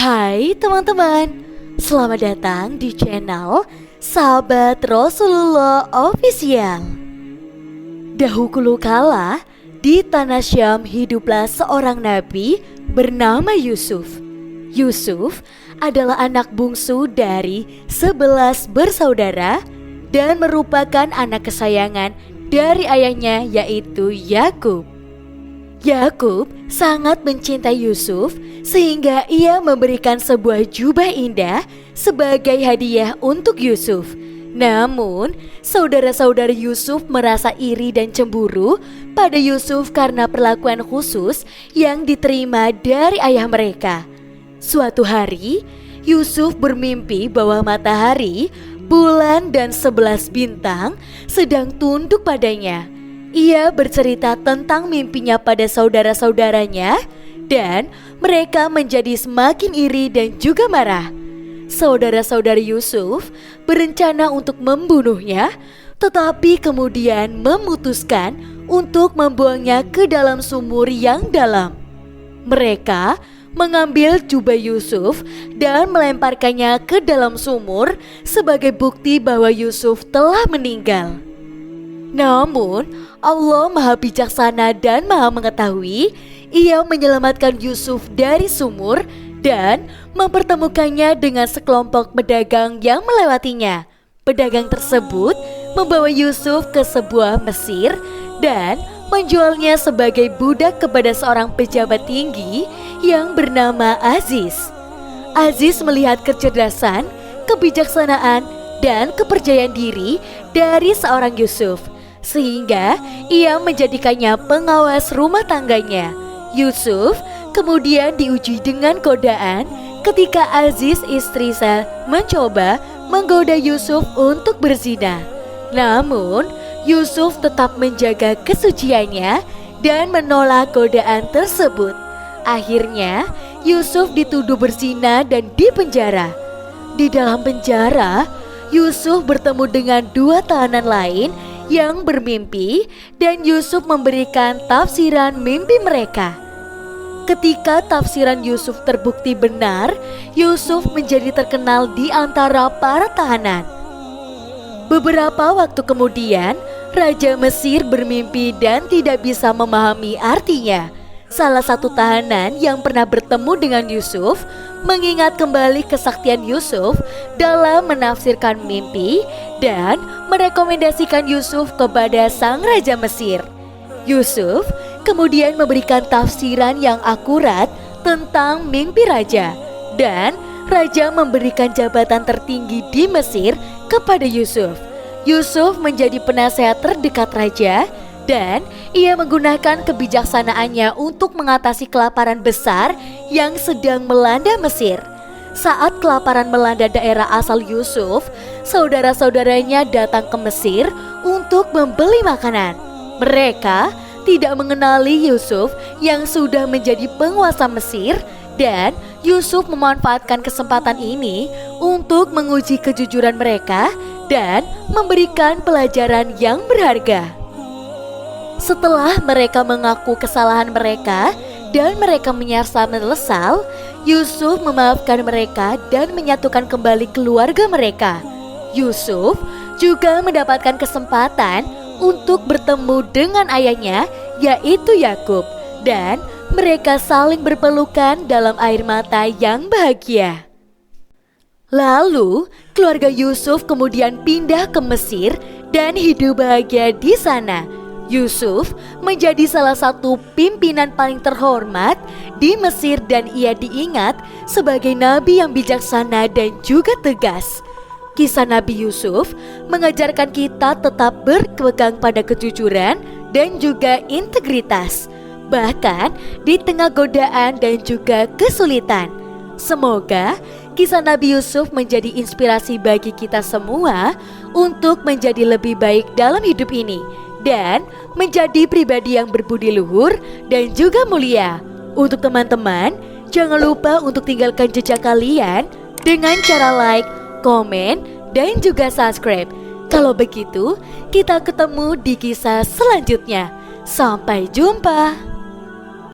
Hai teman-teman, selamat datang di channel Sahabat Rasulullah Official. Dahulu kala, di tanah Syam hiduplah seorang nabi bernama Yusuf. Yusuf adalah anak bungsu dari 11 bersaudara dan merupakan anak kesayangan dari ayahnya yaitu Yakub. Yakub sangat mencintai Yusuf sehingga ia memberikan sebuah jubah indah sebagai hadiah untuk Yusuf. Namun, saudara-saudara Yusuf merasa iri dan cemburu pada Yusuf karena perlakuan khusus yang diterima dari ayah mereka. Suatu hari, Yusuf bermimpi bahwa matahari, bulan, dan 11 bintang sedang tunduk padanya. Ia bercerita tentang mimpinya pada saudara-saudaranya dan mereka menjadi semakin iri dan juga marah. Saudara-saudara Yusuf berencana untuk membunuhnya, tetapi kemudian memutuskan untuk membuangnya ke dalam sumur yang dalam. Mereka mengambil jubah Yusuf dan melemparkannya ke dalam sumur sebagai bukti bahwa Yusuf telah meninggal. Namun, Allah Maha Bijaksana dan Maha Mengetahui, Ia menyelamatkan Yusuf dari sumur dan mempertemukannya dengan sekelompok pedagang yang melewatinya. Pedagang tersebut membawa Yusuf ke sebuah mesir dan menjualnya sebagai budak kepada seorang pejabat tinggi yang bernama Aziz. Aziz melihat kecerdasan, kebijaksanaan, dan kepercayaan diri dari seorang Yusuf, sehingga ia menjadikannya pengawas rumah tangganya. Yusuf kemudian diuji dengan godaan ketika Aziz istri mencoba menggoda Yusuf untuk berzina. Namun, Yusuf tetap menjaga kesuciannya dan menolak godaan tersebut. Akhirnya, Yusuf dituduh berzina dan dipenjara. Di dalam penjara, Yusuf bertemu dengan dua tahanan lain yang bermimpi dan Yusuf memberikan tafsiran mimpi mereka. Ketika tafsiran Yusuf terbukti benar, Yusuf menjadi terkenal di antara para tahanan. Beberapa waktu kemudian, Raja Mesir bermimpi dan tidak bisa memahami artinya. Salah satu tahanan yang pernah bertemu dengan Yusuf mengingat kembali kesaktian Yusuf dalam menafsirkan mimpi dan merekomendasikan Yusuf kepada sang Raja Mesir. Yusuf kemudian memberikan tafsiran yang akurat tentang mimpi raja dan raja memberikan jabatan tertinggi di Mesir kepada Yusuf. Yusuf menjadi penasehat terdekat raja dan ia menggunakan kebijaksanaannya untuk mengatasi kelaparan besar yang sedang melanda Mesir. Saat kelaparan melanda daerah asal Yusuf, saudara-saudaranya datang ke Mesir untuk membeli makanan. Mereka tidak mengenali Yusuf yang sudah menjadi penguasa Mesir dan Yusuf memanfaatkan kesempatan ini untuk menguji kejujuran mereka dan memberikan pelajaran yang berharga. Setelah mereka mengaku kesalahan mereka dan mereka menyerasa menyesal, Yusuf memaafkan mereka dan menyatukan kembali keluarga mereka. Yusuf juga mendapatkan kesempatan untuk bertemu dengan ayahnya yaitu Yakub dan mereka saling berpelukan dalam air mata yang bahagia. Lalu keluarga Yusuf kemudian pindah ke Mesir dan hidup bahagia di sana. Yusuf menjadi salah satu pimpinan paling terhormat di Mesir dan ia diingat sebagai nabi yang bijaksana dan juga tegas. Kisah Nabi Yusuf mengajarkan kita tetap berpegang pada kejujuran dan juga integritas, bahkan di tengah godaan dan juga kesulitan. Semoga kisah Nabi Yusuf menjadi inspirasi bagi kita semua untuk menjadi lebih baik dalam hidup ini dan menjadi pribadi yang berbudi luhur dan juga mulia. Untuk teman-teman, jangan lupa untuk tinggalkan jejak kalian dengan cara like, komen, dan juga subscribe. Kalau begitu, kita ketemu di kisah selanjutnya. Sampai jumpa.